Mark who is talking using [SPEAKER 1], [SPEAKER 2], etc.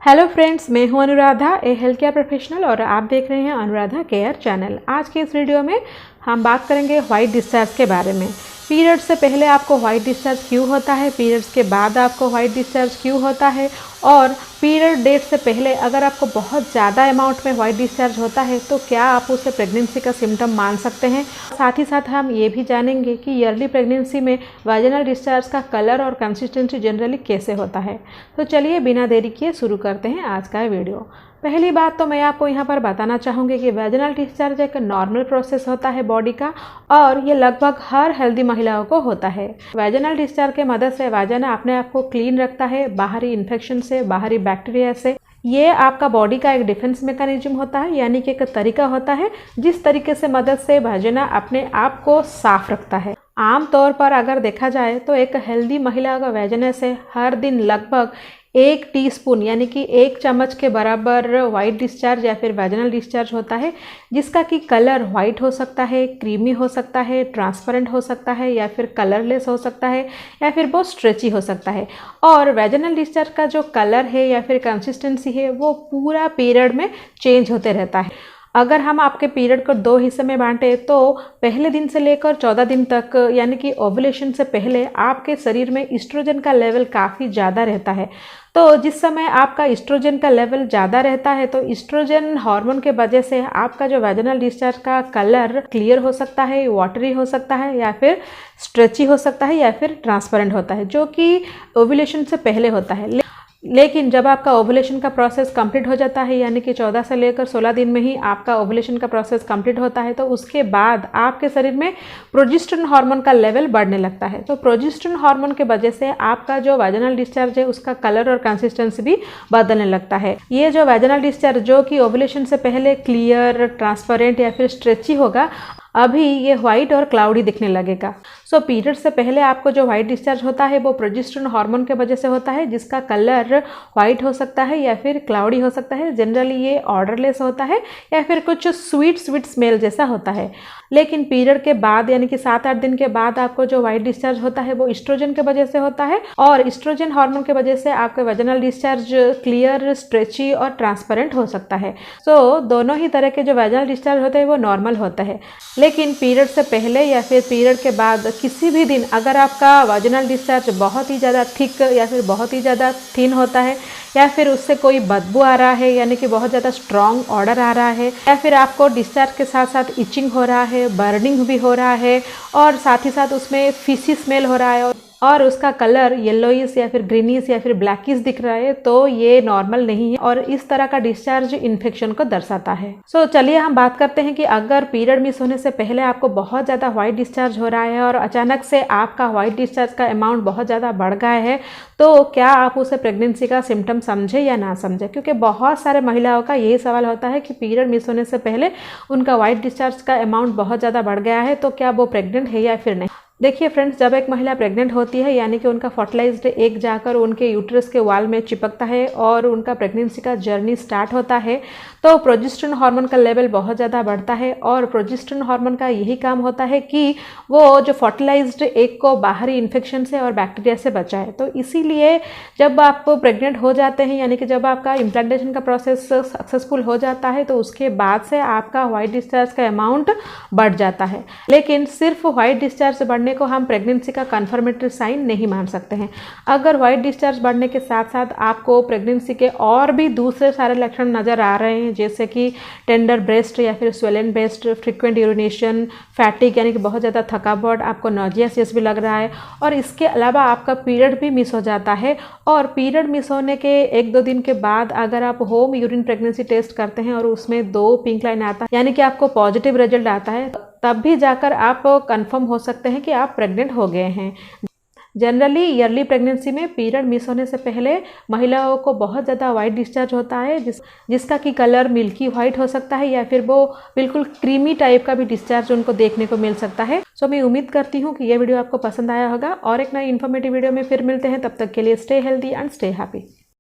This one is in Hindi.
[SPEAKER 1] हेलो फ्रेंड्स, मैं हूं अनुराधा, ए हेल्थ केयर प्रोफेशनल और आप देख रहे हैं अनुराधा केयर चैनल। आज के इस वीडियो में हम बात करेंगे व्हाइट डिस्चार्ज के बारे में। पीरियड्स से पहले आपको व्हाइट डिस्चार्ज क्यों होता है, पीरियड्स के बाद आपको व्हाइट डिस्चार्ज क्यों होता है, और पीरियड डेट से पहले अगर आपको बहुत ज़्यादा अमाउंट में व्हाइट डिस्चार्ज होता है तो क्या आप उसे प्रेगनेंसी का सिम्टम मान सकते हैं। साथ ही साथ हम ये भी जानेंगे कि ईयरली प्रेगनेंसी में वाजिनल डिस्चार्ज का कलर और कंसिस्टेंसी जनरली कैसे होता है। तो चलिए बिना देरी किए शुरू करते हैं आज का वीडियो। पहली बात तो मैं आपको यहाँ पर बताना चाहूँगी कि वाजिनल डिस्चार्ज एक नॉर्मल प्रोसेस होता है बॉडी का, और ये लगभग हर हेल्दी महिलाओं को होता है। वाजिनल डिस्चार्ज के मदद से वाजिना अपने आप को क्लीन रखता है बाहरी इन्फेक्शन से, बाहरी बैक्टीरिया से। ये आपका बॉडी का एक डिफेंस मैकेनिज्म होता है, यानी कि एक तरीका होता है जिस तरीके से मदद से वाजिना अपने आप को साफ रखता है। आमतौर पर अगर देखा जाए तो एक हेल्दी महिला का वाजिना से हर दिन लगभग 1 टीस्पून यानी कि 1 चम्मच के बराबर वाइट डिस्चार्ज या फिर वाजिनल डिस्चार्ज होता है, जिसका कि कलर वाइट हो सकता है, क्रीमी हो सकता है, ट्रांसपेरेंट हो सकता है, या फिर कलरलेस हो सकता है, या फिर बहुत स्ट्रेची हो सकता है। और वाजिनल डिस्चार्ज का जो कलर है या फिर कंसिस्टेंसी है वो पूरा पीरियड में चेंज होते रहता है। अगर हम आपके पीरियड को 2 हिस्से में बांटे तो पहले दिन से लेकर 14 दिन तक, यानी कि ओव्यूलेशन से पहले आपके शरीर में ईस्ट्रोजन का लेवल काफ़ी ज़्यादा रहता है। तो जिस समय आपका ईस्ट्रोजन का लेवल ज़्यादा रहता है तो ईस्ट्रोजन हार्मोन के वजह से आपका जो वाजिनल डिस्चार्ज का कलर क्लियर हो सकता है, वाटरी हो सकता है, या फिर स्ट्रेची हो सकता है, या फिर ट्रांसपेरेंट होता है, जो कि ओव्यूलेशन से पहले होता है। लेकिन जब आपका ओव्यूलेशन का प्रोसेस कंप्लीट हो जाता है, यानी कि 14 से लेकर 16 दिन में ही आपका ओव्यूलेशन का प्रोसेस कंप्लीट होता है, तो उसके बाद आपके शरीर में प्रोजेस्टेरोन हार्मोन का लेवल बढ़ने लगता है। तो प्रोजेस्टेरोन हार्मोन के वजह से आपका जो वाजिनल डिस्चार्ज है उसका कलर और कंसिस्टेंसी भी बदलने लगता है। ये जो वाजिनल डिस्चार्ज जो कि ओव्यूलेशन से पहले क्लियर, ट्रांसपेरेंट या फिर स्ट्रेची होगा, अभी ये व्हाइट और क्लाउडी दिखने लगेगा। सो पीरियड से पहले आपको जो व्हाइट डिस्चार्ज होता है वो प्रोजेस्टेरोन हार्मोन के वजह से होता है, जिसका कलर व्हाइट हो सकता है या फिर क्लाउडी हो सकता है। जनरली ये ऑर्डरलेस होता है या फिर कुछ स्वीट स्मेल जैसा होता है। लेकिन पीरियड के बाद यानी कि 7-8 दिन के बाद आपको जो व्हाइट डिस्चार्ज होता है वो ईस्ट्रोजन के वजह से होता है, और ईस्ट्रोजन हार्मोन के वजह से आपका वाजिनल डिस्चार्ज क्लियर, स्ट्रेची और ट्रांसपेरेंट हो सकता है। सो दोनों ही तरह के जो वाजिनल डिस्चार्ज होते हैं वो नॉर्मल होता है। लेकिन पीरियड से पहले या फिर पीरियड के बाद किसी भी दिन अगर आपका वाजिनल डिस्चार्ज बहुत ही ज़्यादा थिक या फिर बहुत ही ज़्यादा थिन होता है, या फिर उससे कोई बदबू आ रहा है, यानी कि बहुत ज़्यादा स्ट्रॉन्ग ऑर्डर आ रहा है, या फिर आपको डिस्चार्ज के साथ साथ इचिंग हो रहा है, बर्निंग भी हो रहा है, और साथ ही साथ उसमें फिशी स्मेल हो रहा है, और उसका कलर येलोइश या फिर ग्रीनिश या फिर ब्लैकिश दिख रहा है, तो ये नॉर्मल नहीं है और इस तरह का डिस्चार्ज इन्फेक्शन को दर्शाता है। सो चलिए हम बात करते हैं कि अगर पीरियड मिस होने से पहले आपको बहुत ज़्यादा व्हाइट डिस्चार्ज हो रहा है और अचानक से आपका व्हाइट डिस्चार्ज का अमाउंट बहुत ज़्यादा बढ़ गया है, तो क्या आप उसे प्रेगनेंसी का सिम्टम समझे या ना समझे। क्योंकि बहुत सारे महिलाओं का यही सवाल होता है कि पीरियड मिस होने से पहले उनका व्हाइट डिस्चार्ज का अमाउंट बहुत ज़्यादा बढ़ गया है, तो क्या वो प्रेग्नेंट है या फिर नहीं। देखिए फ्रेंड्स, जब एक महिला प्रेग्नेंट होती है यानी कि उनका फर्टिलाइज्ड एग जाकर उनके यूट्रस के वॉल में चिपकता है और उनका प्रेगनेंसी का जर्नी स्टार्ट होता है, तो प्रोजेस्टेरोन हार्मोन का लेवल बहुत ज़्यादा बढ़ता है। और प्रोजेस्टेरोन हार्मोन का यही काम होता है कि वो जो फर्टिलाइज्ड एग को बाहरी इन्फेक्शन से और बैक्टीरिया से बचाए। तो इसीलिए जब आप प्रेग्नेंट हो जाते हैं, यानी कि जब आपका इम्प्लांटेशन का प्रोसेस सक्सेसफुल हो जाता है, तो उसके बाद से आपका व्हाइट डिस्चार्ज का अमाउंट बढ़ जाता है। लेकिन सिर्फ व्हाइट डिस्चार्ज बढ़ने को हम प्रेगनेंसी का कन्फर्मेटरी साइन नहीं मान सकते हैं। अगर व्हाइट डिस्चार्ज बढ़ने के साथ साथ आपको प्रेगनेंसी के और भी दूसरे सारे लक्षण नज़र आ रहे हैं, जैसे कि टेंडर ब्रेस्ट या फिर स्वेलन ब्रेस्ट, फ्रीक्वेंट यूरिनेशन, फैटिक यानी कि बहुत ज़्यादा थकावट, आपको नॉजियस भी लग रहा है, और इसके अलावा आपका पीरियड भी मिस हो जाता है, और पीरियड मिस होने के 1-2 दिन के बाद अगर आप होम यूरिन प्रेगनेंसी टेस्ट करते हैं और उसमें 2 पिंक लाइन आता है, यानी कि आपको पॉजिटिव रिजल्ट आता है, तब भी जाकर आप कंफर्म हो सकते हैं कि आप प्रेग्नेंट हो गए हैं। जनरली ईयरली प्रेगनेंसी में पीरियड मिस होने से पहले महिलाओं को बहुत ज़्यादा वाइट डिस्चार्ज होता है, जिसका कि कलर मिल्की वाइट हो सकता है, या फिर वो बिल्कुल क्रीमी टाइप का भी डिस्चार्ज उनको देखने को मिल सकता है। सो मैं उम्मीद करती हूँ कि यह वीडियो आपको पसंद आया होगा, और एक नई इन्फॉर्मेटिव वीडियो में फिर मिलते हैं। तब तक के लिए stay healthy and stay happy.